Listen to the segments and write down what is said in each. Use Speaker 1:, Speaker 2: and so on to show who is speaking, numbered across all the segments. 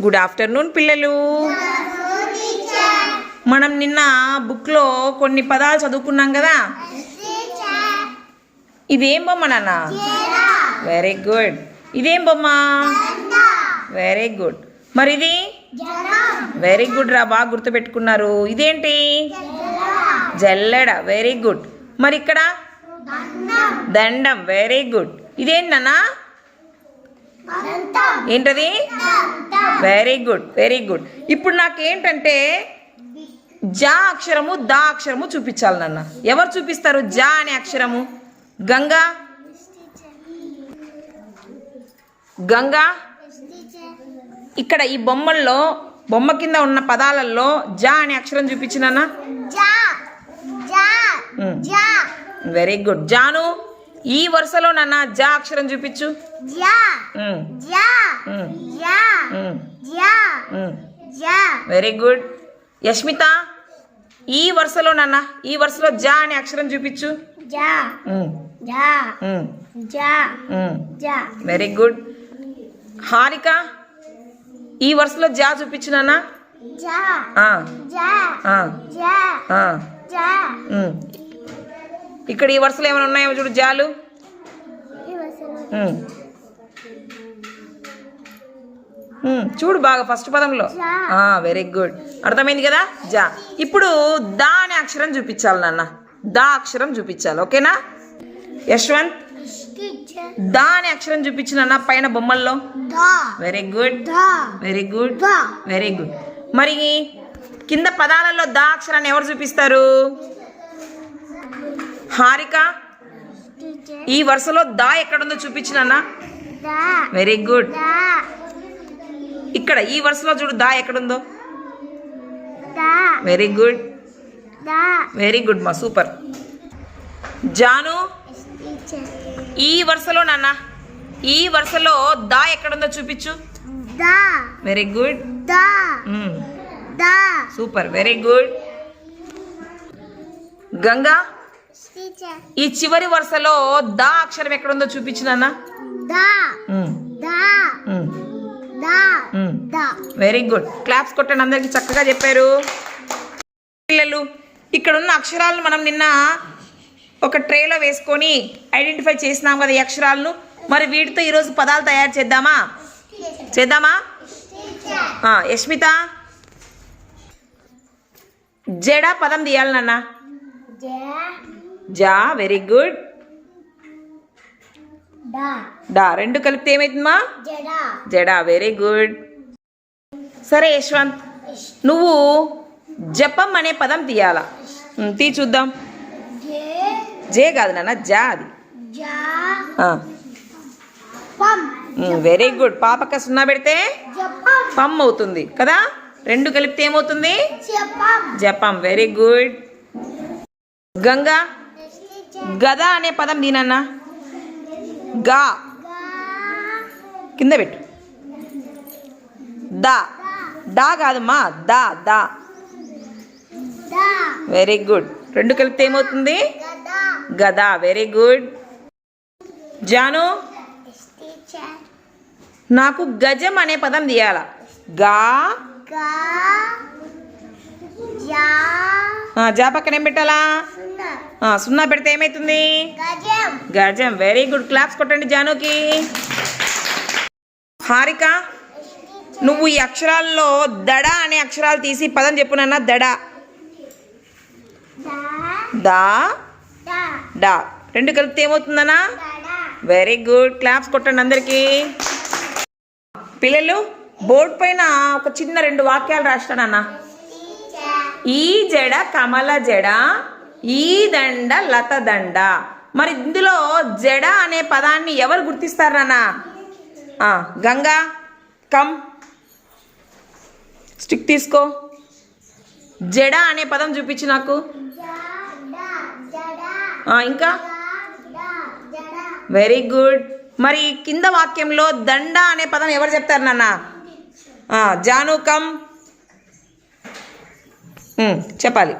Speaker 1: Good afternoon పిల్లలు. మనం నిన్న బుక్లో కొన్ని పదాలు చదువుకున్నాం కదా. ఇదేం బొమ్మ నాన్న? Very good. ఇదేం బొమ్మ? Very good. మరి ఇది? వెరీ గుడ్ రా, బాగా గుర్తుపెట్టుకున్నారు. ఇదేంటి? జల్లెడ. Very good. మరి ఇక్కడ? దండం. Very good. ఇదేంటి నాన్న? ఏంటది? Very good, very good. ఇప్పుడు నాకేంటంటే జా అక్షరము దా అక్షరము చూపించాలి నాన్న. ఎవరు చూపిస్తారు జా అనే అక్షరము? గంగా. గంగా ఇక్కడ ఈ బొమ్మల్లో బొమ్మ కింద ఉన్న పదాలలో జా అనే అక్షరం చూపించినానా? Very good. జాను ఈ వరుసలో నాన్న జా అక్షరం చూపించు. Very good. యష్మిత ఈ వరుసలో నాన్న ఈ వరుసలో జా అనే అక్షరం చూపించు. Very good. హారిక ఈ వరుసలో జా చూపించు నాన్న. ఇక్కడ ఈ వరుసలో ఏమైనా ఉన్నాయో చూడు జాలు. చూడు బాగా ఫస్ట్ పదంలో. వెరీ గుడ్, అర్థమైంది కదా జా. ఇప్పుడు దా అనే అక్షరం చూపించాలి నాన్న. దా అక్షరం చూపించాలి, ఓకేనా? యశ్వంత్ దా అనే అక్షరం చూపించిన పైన బొమ్మల్లో. Very good, very good, very good. మరి కింద పదాలలో దా అక్షరాన్ని ఎవరు చూపిస్తారు? హారిక ఈ వరుసలో దా ఎక్కడుందో చూపించిన. Very good. ఇక్కడ ఈ వరుసలో చూడు దా ఎక్కడుందో. వెరీ గుడ్, వెరీ గుడ్ మా, సూపర్. జాను ఈ వరుసలో నాన్న ఈ వరుసలో దా ఎక్కడుందో చూపించు. Very good, super, very good. Ganga ఈ చివరి వరుసలో దా అక్షరం ఎక్కడుందో చూపించు నాన్న. Very good. క్లాప్స్ కొట్టండి, అందరికి చక్కగా చెప్పారు పిల్లలు. ఇక్కడ ఉన్న అక్షరాలను మనం నిన్న ఒక ట్రేలో వేసుకొని ఐడెంటిఫై చేసినాం కదా ఈ అక్షరాలను. మరి వీటితో ఈరోజు పదాలు తయారు చేద్దామా? యష్మిత జడ పదం తీయాలి నాన్న. జా. Very good. డా రెండు కలిపితే ఏమైతుందమ్మా? జడా. Very good. సరే యశ్వంత్, నువ్వు జపం అనే పదం తీయాలా. తీ చూద్దాం. జే కాదు నాన్న, జా. అది వెరీ గుడ్. పాపక సున్నా పెడితే పమ్ అవుతుంది కదా. రెండు కలిపితే ఏమవుతుంది? జపం. Very good. గంగా గద అనే పదం దీనన్న. గా కింద పెట్టు. దా. డా కాదమ్మా, దా. దా. Very good. రెండు కలిపితే ఏమవుతుంది? గదా. Very good. జాను నాకు గజం అనే పదం తీయాల. గా. జా పక్కన ఏం పెట్టాలా? సున్నా పెడితే ఏమైతుంది? గజం. Very good. క్లాప్స్ కొట్టండి జానుకి. హారిక నువ్వు ఈ అక్షరాల్లో దడ అనే అక్షరాలు తీసి పదం చెప్పునన్నా. దడ. దా. డా. రెండు కలిపితే ఏమవుతుందన్నా? Very good. క్లాప్స్ కొట్టండి అందరికీ. పిల్లలు బోర్డు పైన ఒక చిన్న రెండు వాక్యాలు రాస్తానన్నా. ఈ జడ కమల జడ, ఈ దండ లత దండ. మరి ఇందులో జడ అనే పదాన్ని ఎవరు గుర్తిస్తారు నాన్న? గంగా కమ్, స్టిక్ తీసుకో. జడ అనే పదం చూపించు నాకు. ఇంకా వెరీ గుడ్. మరి కింద వాక్యంలో దండ అనే పదం ఎవరు చెప్తారు నాన్న? జాను కమ్, చెప్పాలి.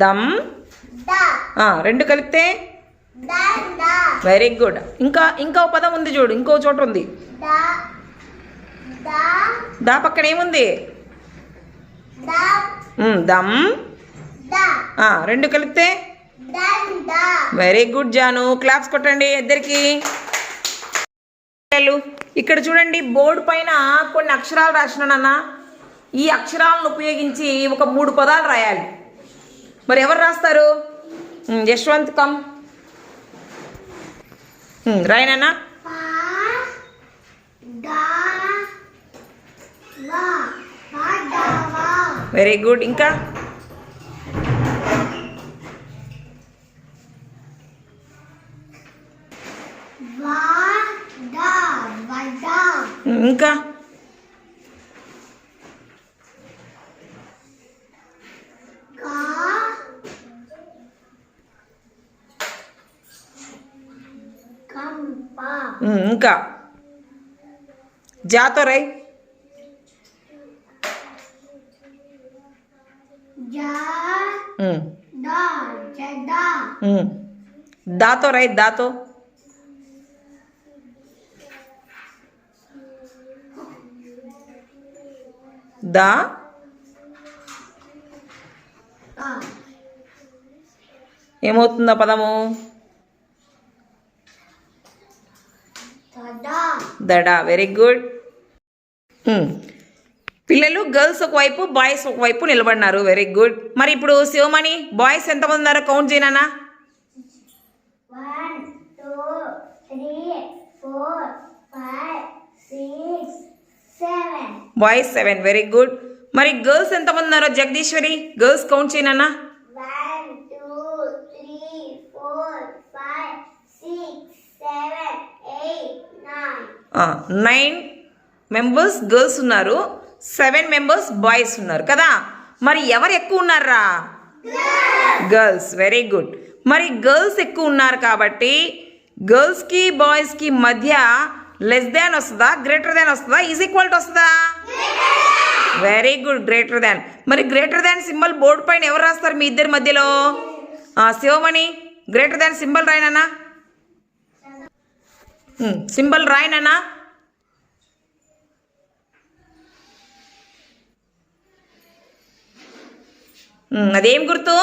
Speaker 1: దమ్. రెండు కలిపితే వెరీ గుడ్. ఇంకా ఒక పదం ఉంది చూడు, ఇంకో చోట ఉంది. దా పక్కన ఏముంది? దమ్. రెండు కలిపితే వెరీ గుడ్ జాను. క్లాప్స్ కొట్టండి ఇద్దరికి. ఇక్కడ చూడండి, బోర్డు పైన కొన్ని అక్షరాలు రాసినానన్నా. ఈ అక్షరాలను ఉపయోగించి ఒక 3 పదాలు రాయాలి. మరి ఎవరు రాస్తారు? యశ్వంత్ కమ్ రాయనన్నా. Very good. ఇంకా ఇంకా ఇంకా జాతో రై. దాతో రై. దాతో దా. ఏమవుతుందా పదము? దడా. Very good. పిల్లలు గర్ల్స్ ఒకవైపు, బాయ్స్ ఒకవైపు నిలబడినారు. Very good. మరి ఇప్పుడు శివమణి, బాయ్స్ ఎంతమంది ఉన్నారో కౌంట్ చేయనా?
Speaker 2: 1 2 3 4 5 6 7.
Speaker 1: బాయ్స్ 7. Very good. మరి గర్ల్స్ ఎంతమంది ఉన్నారో జగదీశ్వరి, గర్ల్స్ కౌంట్ చేయనా?
Speaker 2: 1 2 3 4 5 6 7 8 9.
Speaker 1: 9 మెంబర్స్ గర్ల్స్ ఉన్నారు, 7 మెంబర్స్ బాయ్స్ ఉన్నారు కదా. మరి ఎవరు ఎక్కువ ఉన్నారా? గర్ల్స్. Very good. మరి గర్ల్స్ ఎక్కువ ఉన్నారు కాబట్టి గర్ల్స్కి బాయ్స్కి మధ్య లెస్ దాన్ వస్తుందా, గ్రేటర్ దాన్ వస్తుందా, ఈజ్ ఈక్వల్ టు వస్తుందా? Very good, greater than. మరి గ్రేటర్ దాన్ సింబల్ బోర్డు పైన ఎవరు రాస్తారు మీ ఇద్దరి మధ్యలో? శివమణి, గ్రేటర్ దాన్ సింబల్ రాయనన్నా. సింబల్ రాయనన్నా. అదేం గుర్తు?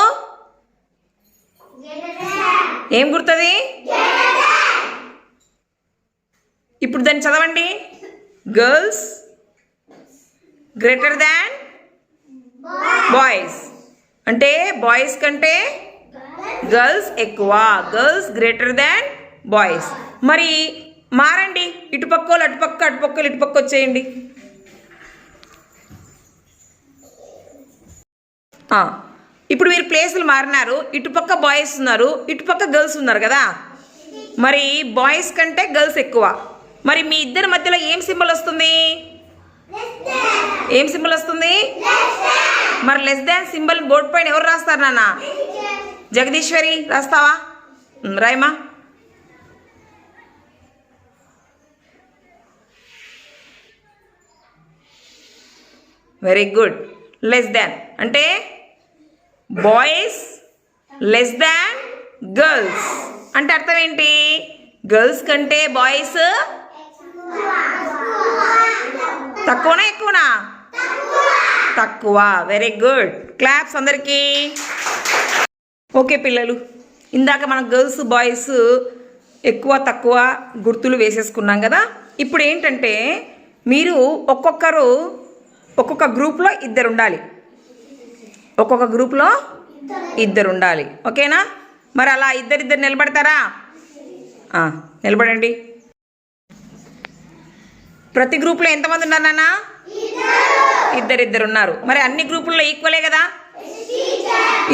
Speaker 1: ఏం గుర్తుంది? ఇప్పుడు దాన్ని చదవండి. Girls greater than boys. అంటే బాయ్స్ కంటే గర్ల్స్ ఎక్కువ, గర్ల్స్ గ్రేటర్ దాన్ బాయ్స్. మరి మారండి, ఇటుపక్కోలు అటుపక్క, అటుపక్కలు ఇటుపక్క వచ్చేయండి. ఇప్పుడు మీరు ప్లేసులు మారినారు. ఇటుపక్క బాయ్స్ ఉన్నారు, ఇటుపక్క గర్ల్స్ ఉన్నారు కదా. మరి బాయ్స్ కంటే గర్ల్స్ ఎక్కువ. మరి మీ ఇద్దరి మధ్యలో ఏం సింబల్ వస్తుంది? ఏం సింబల్ వస్తుంది? మరి లెస్ దాన్ సింబల్ బోర్డు పైన ఎవరు రాస్తారు నాన్న? జగదీశ్వరి రాస్తావా? రాయమా. Very good. లెస్ దాన్ అంటే బాయ్స్ లెస్ దాన్ గర్ల్స్ అంటే అర్థం ఏంటి? గర్ల్స్ కంటే బాయ్స్ తక్కువనా ఎక్కువనా? తక్కువ. Very good. క్లాప్స్ అందరికీ. ఓకే పిల్లలు, ఇందాక మనం గర్ల్స్ బాయ్స్ ఎక్కువ తక్కువ గుర్తులు వేసేసుకున్నాం కదా. ఇప్పుడు ఏంటంటే మీరు ఒక్కొక్కరు ఒక్కొక్క గ్రూప్లో ఇద్దరు ఉండాలి. ఒక్కొక్క గ్రూప్లో ఇద్దరు ఉండాలి. ఓకేనా? మరి అలా ఇద్దరిద్దరు నిలబడతారా? నిలబడండి. ప్రతి గ్రూప్లో ఎంతమంది ఉన్నారు నాన్న? ఇద్దరిద్దరు ఉన్నారు. మరి అన్ని గ్రూపుల్లో ఈక్వలే కదా.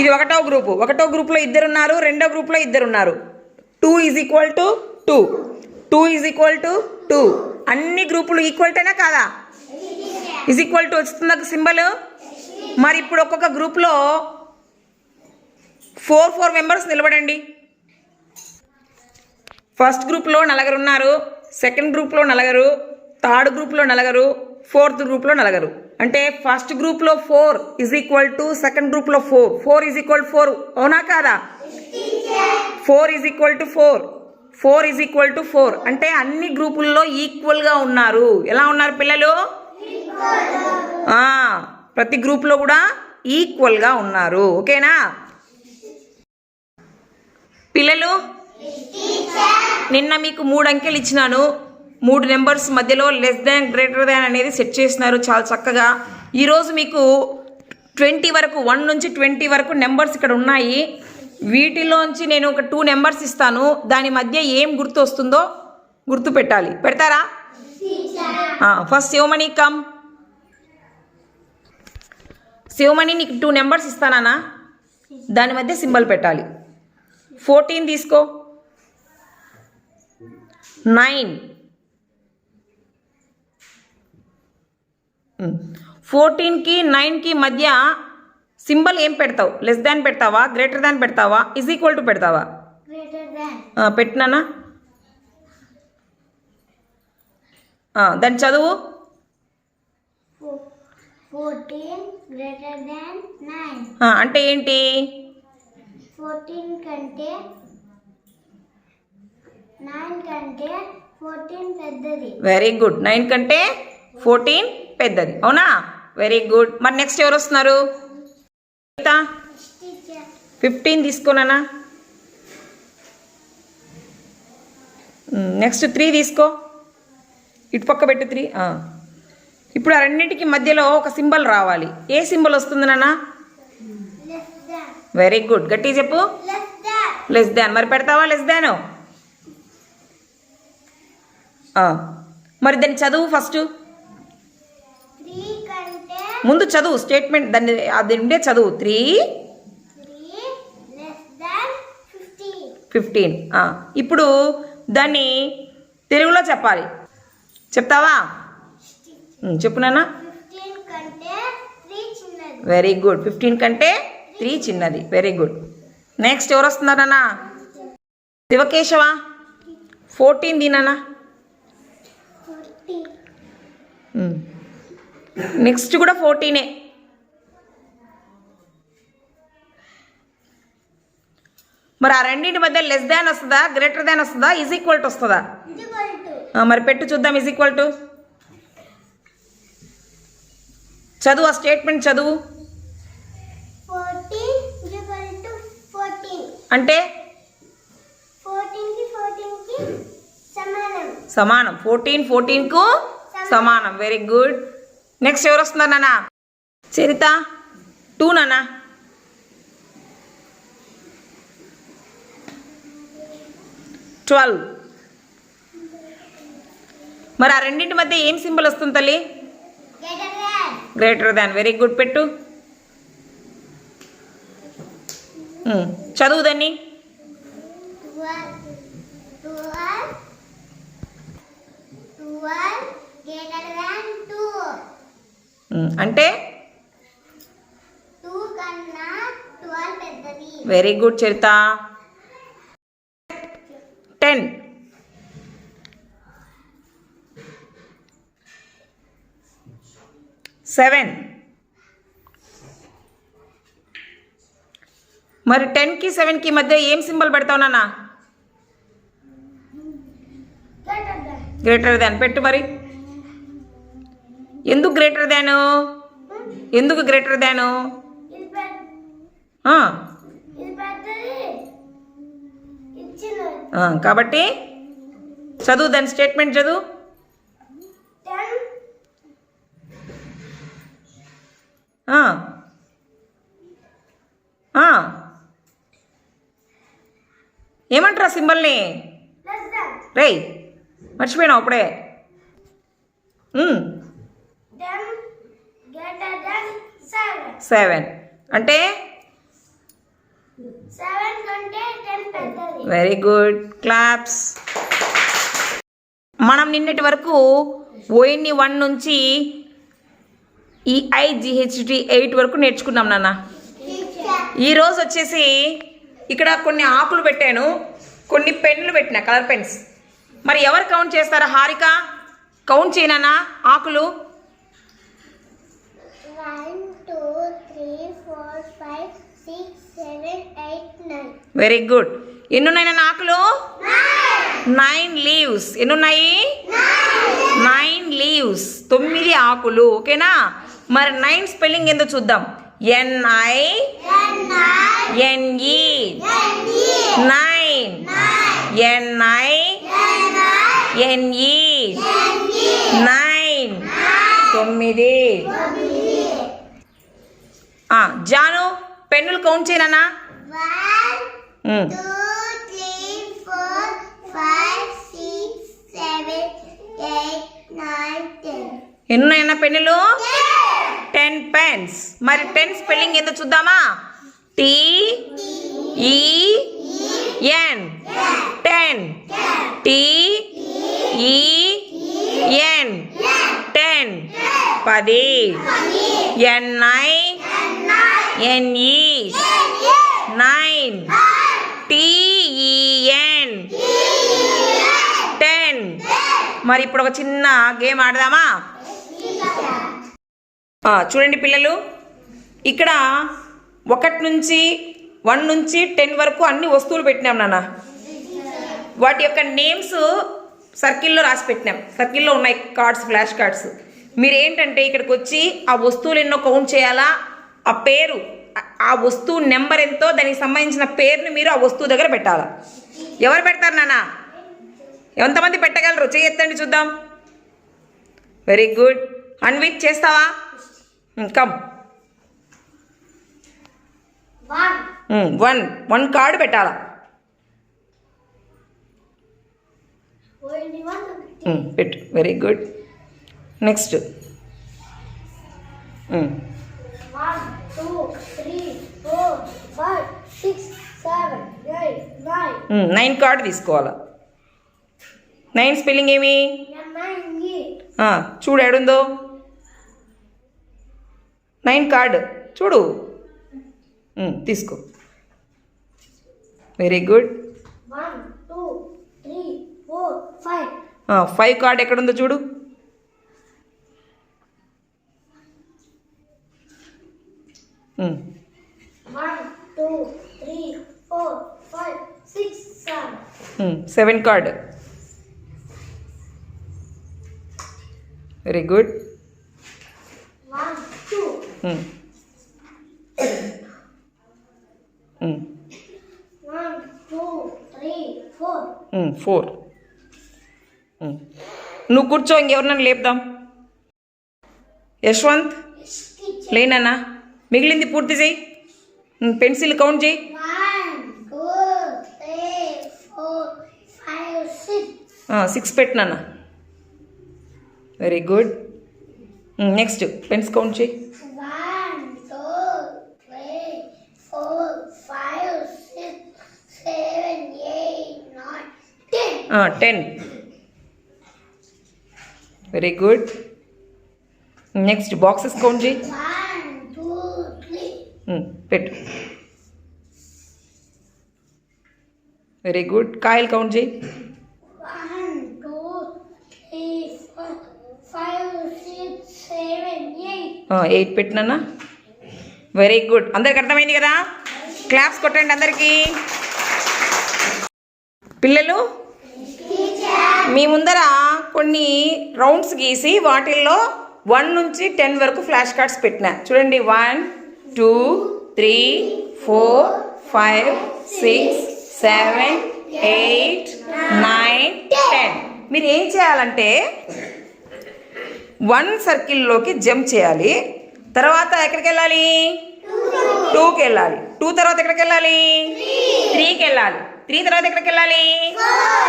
Speaker 1: ఇది ఒకటో గ్రూప్లో ఇద్దరు ఉన్నారు, రెండో గ్రూప్లో ఇద్దరు ఉన్నారు. 2 = 2, 2 = 2. అన్ని గ్రూపులు ఈక్వల్టేనా కాదా? ఈక్వల్ టు వస్తుందా సింబల్? మరి ఇప్పుడు ఒక్కొక్క గ్రూప్లో 4 మెంబర్స్ నిలబడండి. ఫస్ట్ గ్రూప్లో 4 ఉన్నారు, సెకండ్ గ్రూప్లో 4, థర్డ్ గ్రూప్లో 4, ఫోర్త్ గ్రూప్లో 4. అంటే ఫస్ట్ గ్రూప్లో 4 = సెకండ్ గ్రూప్లో 4, 4 = 4. అవునా కాదా? 4 is equal to 4. 4 is equal to 4 అంటే అన్ని గ్రూపుల్లో ఈక్వల్గా ఉన్నారు. ఎలా ఉన్నారు పిల్లలు? ప్రతి గ్రూప్లో కూడా ఈక్వల్గా ఉన్నారు. ఓకేనా పిల్లలు? నిన్న మీకు 3 అంకెలు ఇచ్చినాను. 3 నెంబర్స్ మధ్యలో లెస్ దాన్ గ్రేటర్ దాన్ అనేది సెట్ చేసినారు చాలా చక్కగా. ఈరోజు మీకు 20 వరకు 1 నుంచి 20 వరకు నెంబర్స్ ఇక్కడ ఉన్నాయి. వీటిలోంచి నేను ఒక 2 నెంబర్స్ ఇస్తాను. దాని మధ్య ఏం గుర్తు వస్తుందో గుర్తు పెట్టాలి. పెడతారా? First Sivamani come. శివమణి నీకు 2 నెంబర్స్ ఇస్తానా? దాని మధ్య సింబల్ పెట్టాలి. 14 తీసుకో. 9. 14కి 9కి మధ్య సింబల్ ఏం పెడతావు? లెస్ దాన్ పెడతావా, గ్రేటర్ దాన్ పెడతావా, ఈజ్ ఈక్వల్ టు పెడతావా? పెట్టినానా? దాన్ని చదువు.
Speaker 2: 14 greater than 9.
Speaker 1: అంటే ఏంటి?
Speaker 2: 14 కంటే 9 కంటే 14 పెద్దది.
Speaker 1: Very good. 9 కంటే 14 పెద్దది. అవునా? Very good. మరి నెక్స్ట్ ఎవరు వస్తున్నారు? 15 తీసుకోనా? నెక్స్ట్ 3 తీసుకో. ఇటు పక్క పెట్టు 3. ఇప్పుడు ఆ రెండింటికి మధ్యలో ఒక సింబల్ రావాలి. ఏ సింబల్ వస్తుంది నాన్న? Very good. గట్టిగా చెప్పు. Less than. మరి పెడతావా లెస్ దాన్? మరి దాన్ని చదువు ఫస్ట్. ముందు చదువు స్టేట్మెంట్. దాన్ని అది ఉండే చదువు. 3 15. ఇప్పుడు దాన్ని తెలుగులో చెప్పాలి. చెప్తావా? చెప్పు నాన్న. Very good. 15 కంటే 3 చిన్నది. Very good. నెక్స్ట్ ఎవరు వస్తున్నారు నాన్న? శివకేశవ. 14 దీనా? నెక్స్ట్ కూడా 14. మరి ఆ రెండింటి మధ్య లెస్ దాన్ వస్తుందా, గ్రేటర్ దాన్ వస్తుందా, ఈజ్ ఈక్వల్ టు వస్తుందా? మరి పెట్టు చూద్దాం. ఈజ్ ఈక్వల్ టు చదువు. ఆ స్టేట్మెంట్ చదువు.
Speaker 2: 14
Speaker 1: అంటే
Speaker 2: 14కి
Speaker 1: సమానం. 14 14కు సమానం. Very good. నెక్స్ట్ ఎవరు వస్తున్నారు నాన్న? చరిత. 2 నాన్న. మరి ఆ రెండింటి మధ్య ఏం సింబల్ వస్తుంది తల్లి? Greater than. Very good. పెట్టు. చదువు దాన్ని.
Speaker 2: 12 greater than 2.
Speaker 1: అంటే
Speaker 2: 2 కన్నా 12 పెద్దది.
Speaker 1: వెరీ గుడ్ చరిత. 10. 7. మరి 10కి 7కి మధ్య ఏం సింబల్ పెడతావు నాన్న? Greater than. పెట్టు. మరి ఎందుకు గ్రేటర్ దాను? ఎందుకు గ్రేటర్ దాను? కాబట్టి చదువు. దాని స్టేట్మెంట్ చదువు.
Speaker 2: 10
Speaker 1: ఏమంటారా సింబల్ని? రేయ్ మర్చిపోయినావు అప్పుడే. 7 అంటే
Speaker 2: 7 కంటే 10 పెద్దది.
Speaker 1: Very good. క్లాప్స్. మనం నిన్నటి వరకు ఓఎన్ని 1 నుంచి EIGHT 8 వరకు నేర్చుకున్నాం నాన్న. ఈరోజు వచ్చేసి ఇక్కడ కొన్ని ఆకులు పెట్టాను, కొన్ని పెన్నులు పెట్టినా, కలర్ పెన్స్. మరి ఎవరు కౌంట్ చేస్తారా? హారిక కౌంట్ చేయనా ఆకులు?
Speaker 2: 1 2 3 4 5 6, 7, 8, 9.
Speaker 1: Very good. ఎన్ని ఉన్నాయి నాన్న ఆకులు? 9 లీవ్స్. ఎన్ని ఉన్నాయి? 9 లీవ్స్. 9 ఆకులు. ఓకేనా? మరి 9 స్పెల్లింగ్ ఏందో చూద్దాం. NINE 9. NINE 9. 9. జాను పెన్నులు కౌంట్ చేయనా?
Speaker 2: 1, 2, 3, 4, 5, 6, 7, 8, 9, 10.
Speaker 1: ఎన్ని ఉన్నాయన్న పెన్నులు? 10 పెన్స్. మరి 10 స్పెల్లింగ్ ఏందో చూద్దామా? TEN 10. TEN 10. 10. NINE 9. TEN 10. మరి ఇప్పుడు ఒక చిన్న గేమ్ ఆడదామా? చూడండి పిల్లలు, ఇక్కడ 1 నుంచి 10 వరకు అన్ని వస్తువులు పెట్టినాం నాన్న. వాటి యొక్క నేమ్స్ సర్కిల్లో రాసి పెట్టినాం. సర్కిల్లో ఉన్నాయి కార్డ్స్, ఫ్లాష్ కార్డ్స్. మీరు ఏంటంటే ఇక్కడికి వచ్చి ఆ వస్తువులు ఎన్నో కౌంట్ చేయాలా, ఆ పేరు, ఆ వస్తువు నెంబర్ ఎంతో దానికి సంబంధించిన పేరుని మీరు ఆ వస్తువు దగ్గర పెట్టాలా. ఎవరు పెడతారు నాన్న? ఎంతమంది పెట్టగలరు? చేయొద్దండి చూద్దాం. Very good. అన్విత్ చేస్తావా? కమ్. 1 కార్డు పెట్టాలా. పెట్టు. Very good. నెక్స్ట్
Speaker 2: 1, 2, 3, 4, 5, 6, 7, 8, 9.
Speaker 1: 9 కార్డు తీసుకోవాలా. 9 స్పెల్లింగ్ ఏమి? చూడు ఏడుందో 9 కార్డు చూడు. తీసుకో. Very good.
Speaker 2: 1, 2, 3, 4, 5.
Speaker 1: 5 కార్డు ఎక్కడుందో చూడు.
Speaker 2: One, 2, 3, 4, 5, 6, 7.
Speaker 1: 7 కార్డ్. Very good.
Speaker 2: 1, 2. 1, 2, 3, 4.
Speaker 1: 4. నువ్వు కూర్చో, ఇంకెవరినైనా లేపుదాం. యశ్వంత్ లేనన్నా, మిగిలింది పూర్తి చేయి. పెన్సిల్ కౌంట్ చేయి.
Speaker 2: 1, 2, 3, 4, 5, 6.
Speaker 1: 6 పెట్టినా. Very good. Next pens count చేయి.
Speaker 2: 1, 2, 3, 4, 5, 6, 7, 8, 9, 10.
Speaker 1: 10. Very good. Next boxes count చేయి.
Speaker 2: 1, 2, 3.
Speaker 1: పెట్టు. Very good. కాయలు కౌంట్ చేయి.
Speaker 2: 1, 2, 3, 4, 5, 6, 7, 8.
Speaker 1: 8 పెట్టినా. Very good. అందరికి అర్థమైంది కదా? క్లాప్స్ కొట్టండి అందరికీ. పిల్లలు, మీ ముందర కొన్ని రౌండ్స్ గీసి వాటిల్లో 1 నుంచి 10 వరకు ఫ్లాష్ కార్డ్స్ పెట్టినా. చూడండి. 1, 2, 3, 4, 5, 6, 7, 8, 9, 10. మీరు ఏం చేయాలంటే 1 సర్కిల్లోకి జంప్ చేయాలి. తర్వాత ఎక్కడికి వెళ్ళాలి? 2కి వెళ్ళాలి. 2 తర్వాత ఎక్కడికి వెళ్ళాలి? 3కి వెళ్ళాలి. 3 తర్వాత ఎక్కడికి వెళ్ళాలి?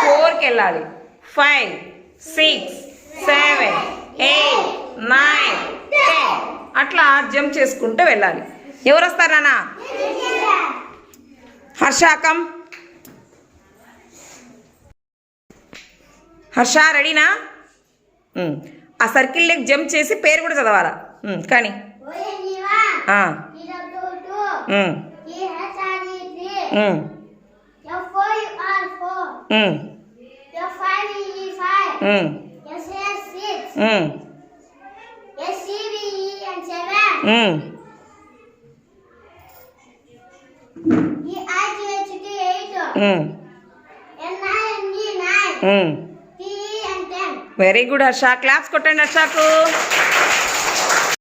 Speaker 1: 4కి వెళ్ళాలి. 5, 6, 7, 8, 9, 10 అట్లా జంప్ చేసుకుంటూ వెళ్ళాలి. ఎవరు వస్తారు నాన్న? హర్షాకం. హర్ష రెడీనా? ఆ సర్కిల్లోకి జంప్ చేసి పేరు కూడా చదవాలా. కానీ ఉమ్,
Speaker 2: N-I-N-G, 9.
Speaker 1: ఉమ్.
Speaker 2: T-E-N, 10.
Speaker 1: Very good Harsha. Claps కొట్టండి హర్షకు.